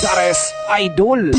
Dares Idol.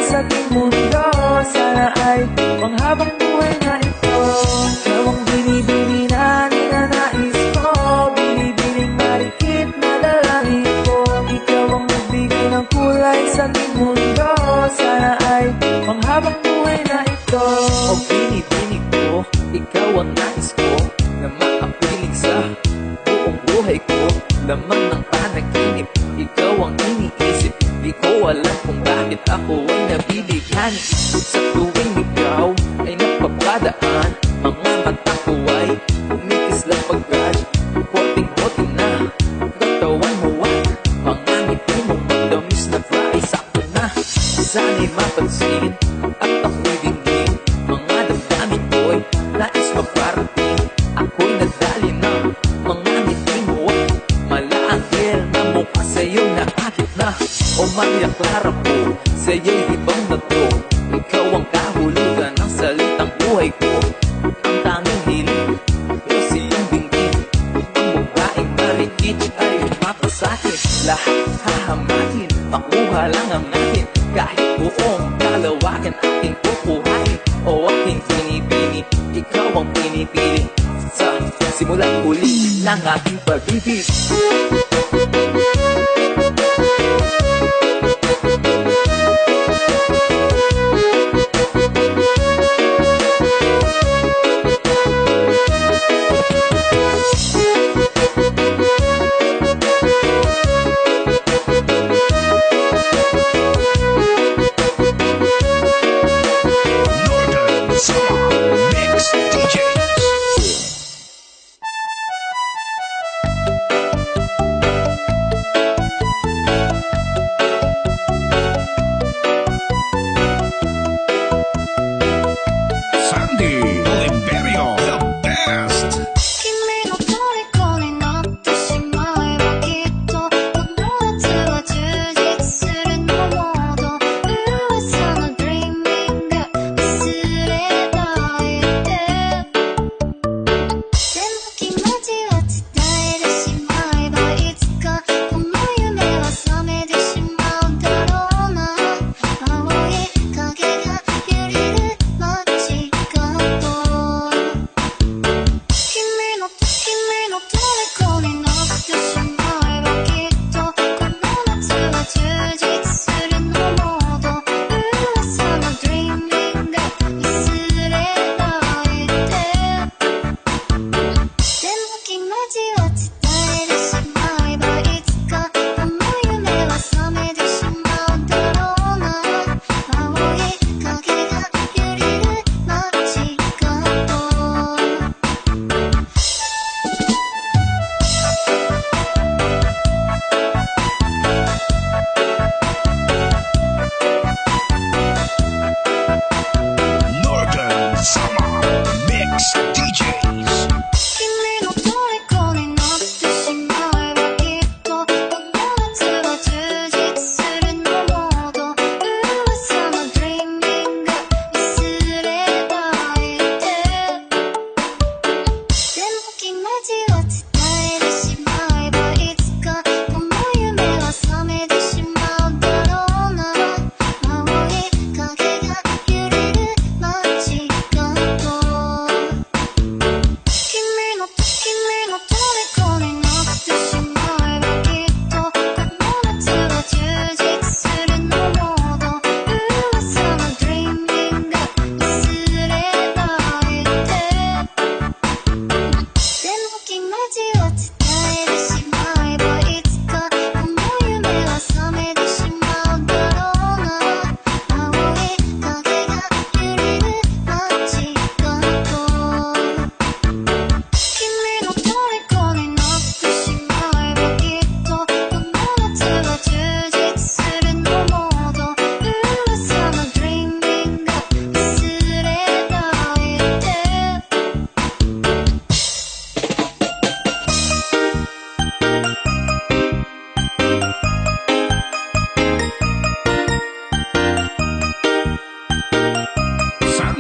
Sa ating mundo, sana ay panghabang buhay na ito. Ikaw ang binibini na ninanais ko, binibining marikit na dalangin ko. Ikaw ang nagbigay ng kulay sa ating mundo, sana ay panghabang buhay na ito. O binibining ko, ikaw ang nais ko, na makapiling sa buong buhay ko. Laman ng panaginip, ikaw ang iniisip. Di ko alam kung bakit ako ay nabibigyan. Sa tuwing ikaw ay napapadaan, mga mata ko ay kumikislang pagkat hoting-hoting na katawan mo at mga ngiti mong madamis na fry. Sakto na, sana'y mapansin at ako'y dinggin. Mga damdamin ko'y nais maparating. Ako'y nadali na mga ngiti mo at malaanghel na mukha sa'yo na akit na. O Maria Clara po, sa'yo'y hibang na to. Ikaw ang kahulugan ng salitang buhay ko. Ang tanging hiling, pero siyang dinggin. Ang babaeng marikit ay mapasakit. Lahat hahamakin, makuha lang ang akin. Kahit buong kalawakan aking kukuhain. O aking pinipili, ikaw ang pinipili. Sa simulang huli lang aking pag-ibig.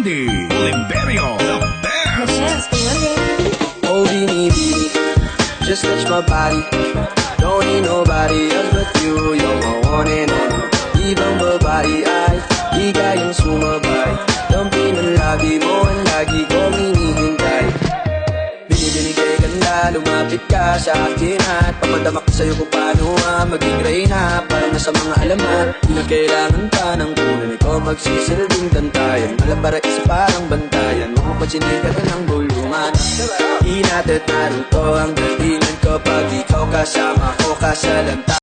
Randy Oliverio, the best. Oh, Binibini, just touch my body. Don't need nobody else but you. You're my one and only. Ibang babae ay di kayang sumabay. Dampi ng labi mo ang lagi kong hinihintay. Binibini kay ganda, lumapit ka sa akin at papadama ko sa'yo kung paano maging reyna. Parang nasa mga alamat, di na kailangan pa ng kunan. Ikaw magsisilbing tantayan, malabara isa parang bantayan. Mapapansinin ka na ng bulungan. Di natin naruto ang galingan kapag ikaw kasama ko kasalanta.